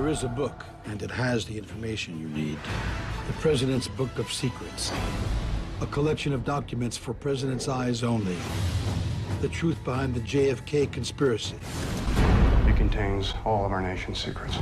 There is a book, and it has the information you need. The President's Book of Secrets. A collection of documents for President's eyes only. The truth behind the J.F.K. conspiracy. It contains all of our nation's secrets.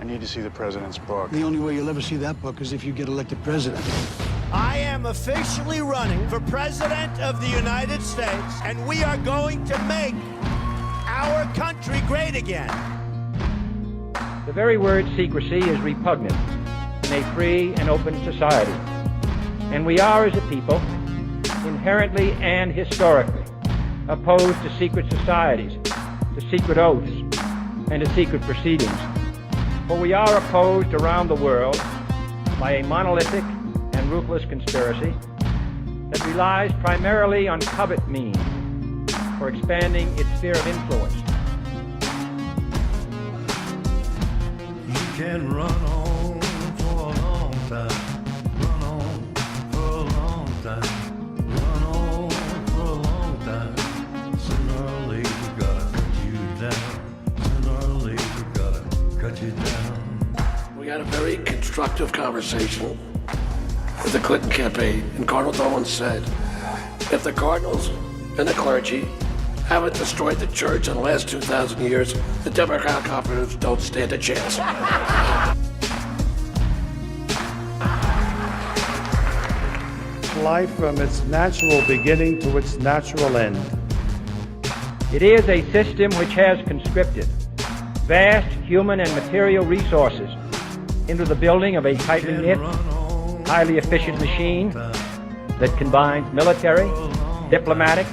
I need to see the President's book. The only way you'll ever see that book is if you get elected president. I am officially running for President of the United States, and we are going to make our country great again. The very word secrecy is repugnant in a free and open society. And we are, as a people, inherently and historically opposed to secret societies, to secret oaths, and to secret proceedings. For we are opposed around the world by a monolithic and ruthless conspiracy that relies primarily on covert means for expanding its sphere of influence. You can run on for a long time, run on for a long time, run on for a long time. Sooner or later, gotta cut you down. Sooner or later, gotta cut you down. We had a very constructive conversation with the Clinton campaign, and Cardinal Dolan said, if the Cardinals and the clergy haven't destroyed the church in the last 2,000 years, the Democratic operatives don't stand a chance. Life from its natural beginning to its natural end. It is a system which has conscripted vast human and material resources into the building of a tightly knit, highly efficient machine that combines military, diplomatic,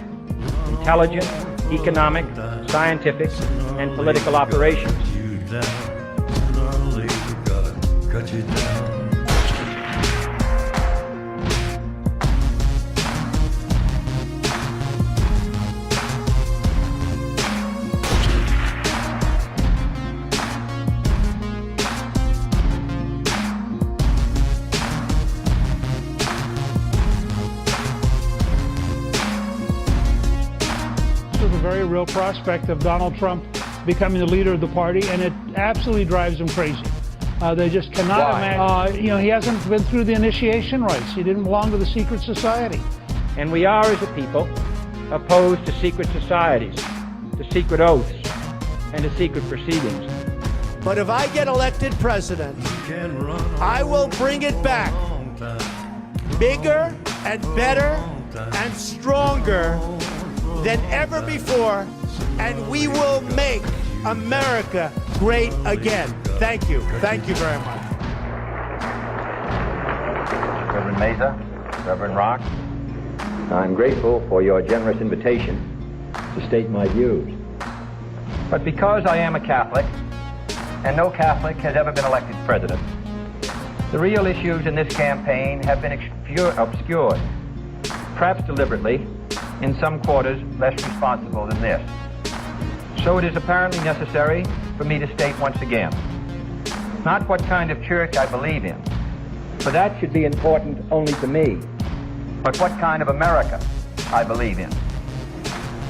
intelligence, economic, scientific, and political operations. A very real prospect of Donald Trump becoming the leader of the party, and it absolutely drives them crazy. They just cannot imagine. He hasn't been through the initiation rites. He didn't belong to the secret society. And we are, as a people, opposed to secret societies, to secret oaths, and to secret proceedings. But if I get elected president, I will bring it back bigger and better and stronger than ever before, and we will make America great again. Thank you. Thank you very much. Reverend Mesa, Reverend Rock, I'm grateful for your generous invitation to state my views. But because I am a Catholic, and no Catholic has ever been elected president, the real issues in this campaign have been obscured, perhaps deliberately, in some quarters less responsible than this. So it is apparently necessary for me to state once again, not what kind of church I believe in, for that should be important only to me, but what kind of America I believe in.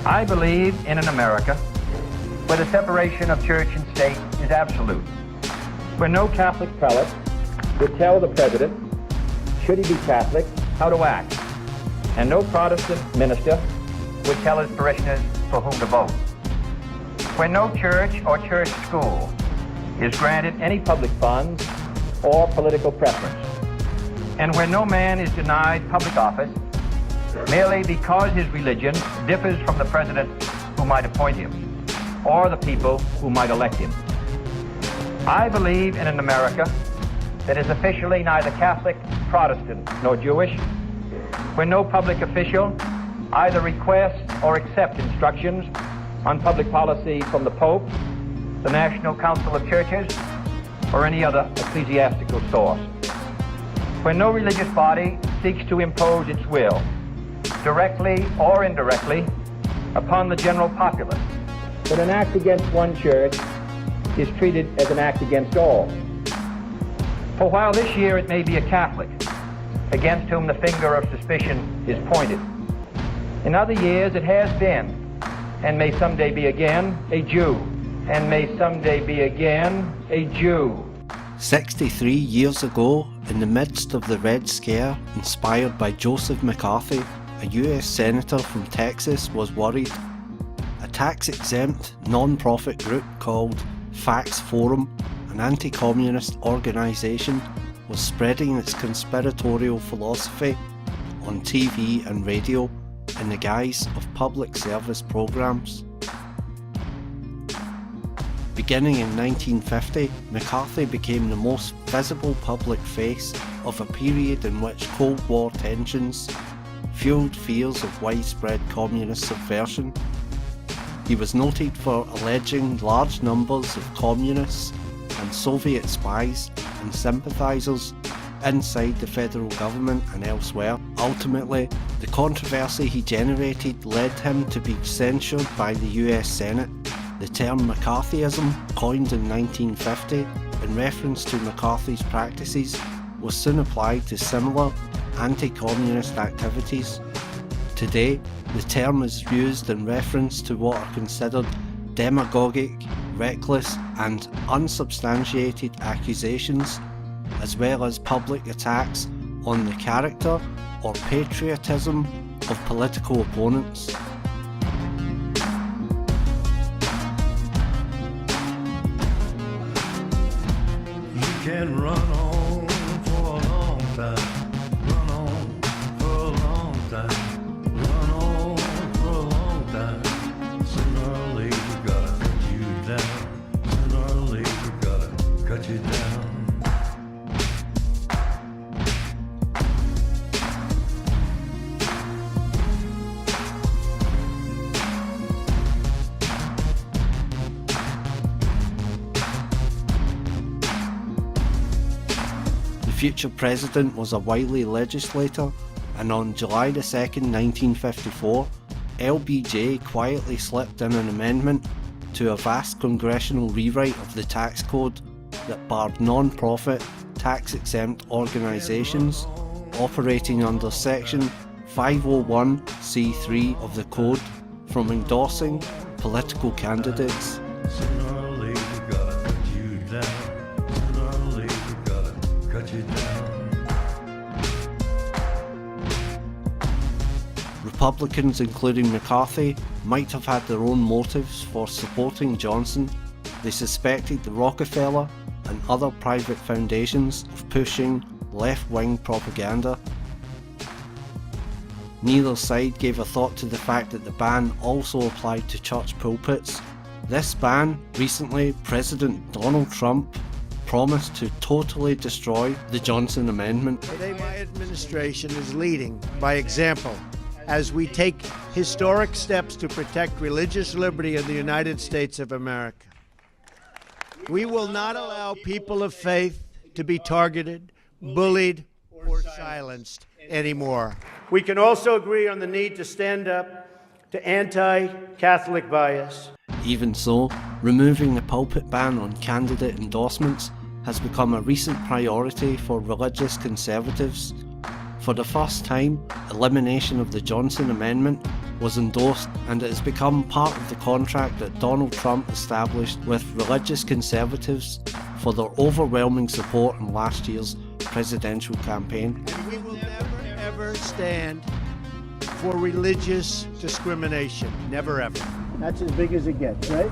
I believe in an America where the separation of church and state is absolute, where no Catholic prelate would tell the president, should he be Catholic, how to act, and no Protestant minister would tell his parishioners for whom to vote. Where no church or church school is granted any public funds or political preference, and where no man is denied public office merely because his religion differs from the president who might appoint him or the people who might elect him. I believe in an America that is officially neither Catholic, Protestant, nor Jewish, where no public official either requests or accepts instructions on public policy from the Pope, the National Council of Churches, or any other ecclesiastical source, where no religious body seeks to impose its will, directly or indirectly, upon the general populace, that an act against one church is treated as an act against all. For while this year it may be a Catholic against whom the finger of suspicion is pointed, in other years it has been, and may someday be again, a Jew and may someday be again a Jew. 63 years ago, in the midst of the Red Scare inspired by Joseph McCarthy, a US Senator from Texas was worried. A tax-exempt, non-profit group called Facts Forum, an anti-communist organisation, was spreading its conspiratorial philosophy on TV and radio in the guise of public service programmes. Beginning in 1950, McCarthy became the most visible public face of a period in which Cold War tensions fueled fears of widespread communist subversion. He was noted for alleging large numbers of communists and Soviet spies and sympathisers inside the federal government and elsewhere. Ultimately, the controversy he generated led him to be censured by the US Senate. The term McCarthyism, coined in 1950 in reference to McCarthy's practices, was soon applied to similar anti-communist activities. Today, the term is used in reference to what are considered demagogic, reckless and unsubstantiated accusations, as well as public attacks on the character or patriotism of political opponents. You can run on for a long time, run on for a long time, run on for a long time. Sooner or later gotta cut you down, sooner or later gotta cut you down. The future president was a wily legislator, and on July 2nd, 1954, LBJ quietly slipped in an amendment to a vast congressional rewrite of the tax code that barred non-profit, tax-exempt organisations operating under Section 501c3 of the code from endorsing political candidates. Sooner or later gotta cut you down, sooner or later gotta cut you down. Republicans, including McCarthy, might have had their own motives for supporting Johnson. They suspected the Rockefeller and other private foundations of pushing left-wing propaganda. Neither side gave a thought to the fact that the ban also applied to church pulpits. This ban, recently President Donald Trump promised to totally destroy the Johnson Amendment. Today my administration is leading by example as we take historic steps to protect religious liberty in the United States of America. We will not allow people of faith to be targeted, bullied, or silenced anymore. We can also agree on the need to stand up to anti-Catholic bias. Even so, removing the pulpit ban on candidate endorsements has become a recent priority for religious conservatives. For the first time, elimination of the Johnson Amendment was endorsed, and it has become part of the contract that Donald Trump established with religious conservatives for their overwhelming support in last year's presidential campaign. And we will never, ever stand for religious discrimination. Never, ever. That's as big as it gets, right?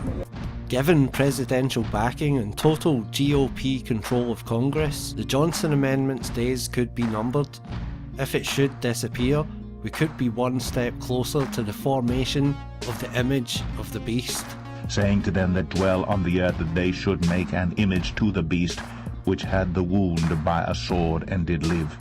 Given presidential backing and total GOP control of Congress, the Johnson Amendment's days could be numbered. If it should disappear, we could be one step closer to the formation of the image of the beast. Saying to them that dwell on the earth that they should make an image to the beast, which had the wound by a sword and did live.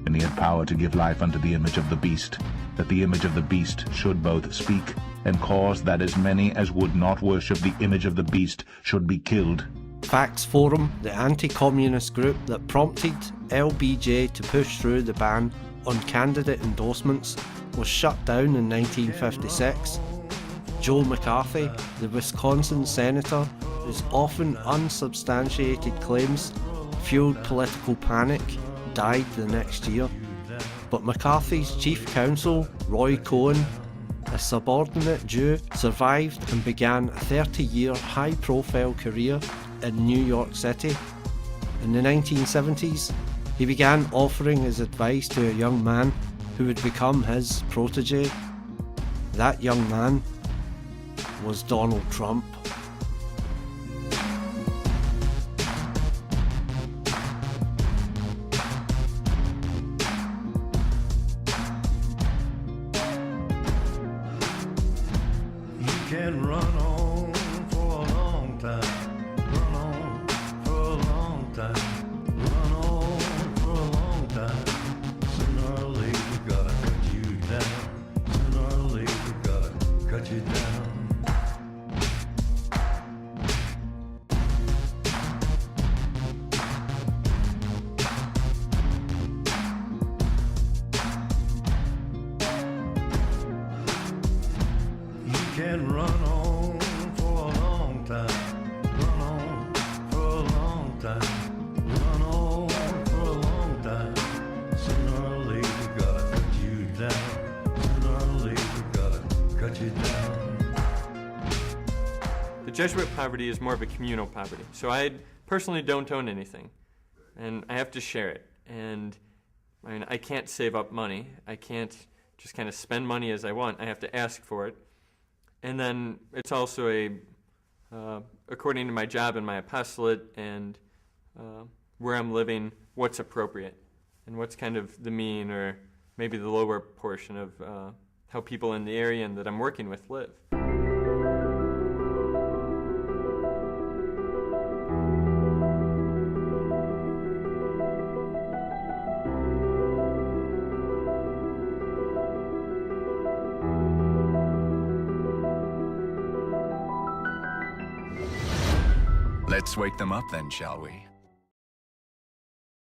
And he had power to give life unto the image of the beast, that the image of the beast should both speak, and cause that as many as would not worship the image of the beast should be killed. Facts Forum, the anti-communist group that prompted LBJ to push through the ban on candidate endorsements, was shut down in 1956. Joe McCarthy, the Wisconsin senator whose often unsubstantiated claims fueled political panic, died the next year. But McCarthy's chief counsel, Roy Cohn, a subordinate Jew, survived and began a 30-year high-profile career in New York City. In the 1970s, he began offering his advice to a young man who would become his protege. That young man was Donald Trump. Can run on for a long time, run on for a long time, run on for a long time. Sooner or later, gotta cut you down. Sooner or later, gotta cut you down. Can run on for a long time, run on for a long time, run on for a long time. Sooner or later, gotta cut you down. Sooner or later, gotta cut you down. The Jesuit poverty is more of a communal poverty. So I personally don't own anything, and I have to share it. And I mean, I can't save up money. I can't just kind of spend money as I want. I have to ask for it. And then it's also according to my job and my apostolate and where I'm living, what's appropriate and what's kind of the mean or maybe the lower portion of how people in the area and that I'm working with live. Let's wake them up then, shall we?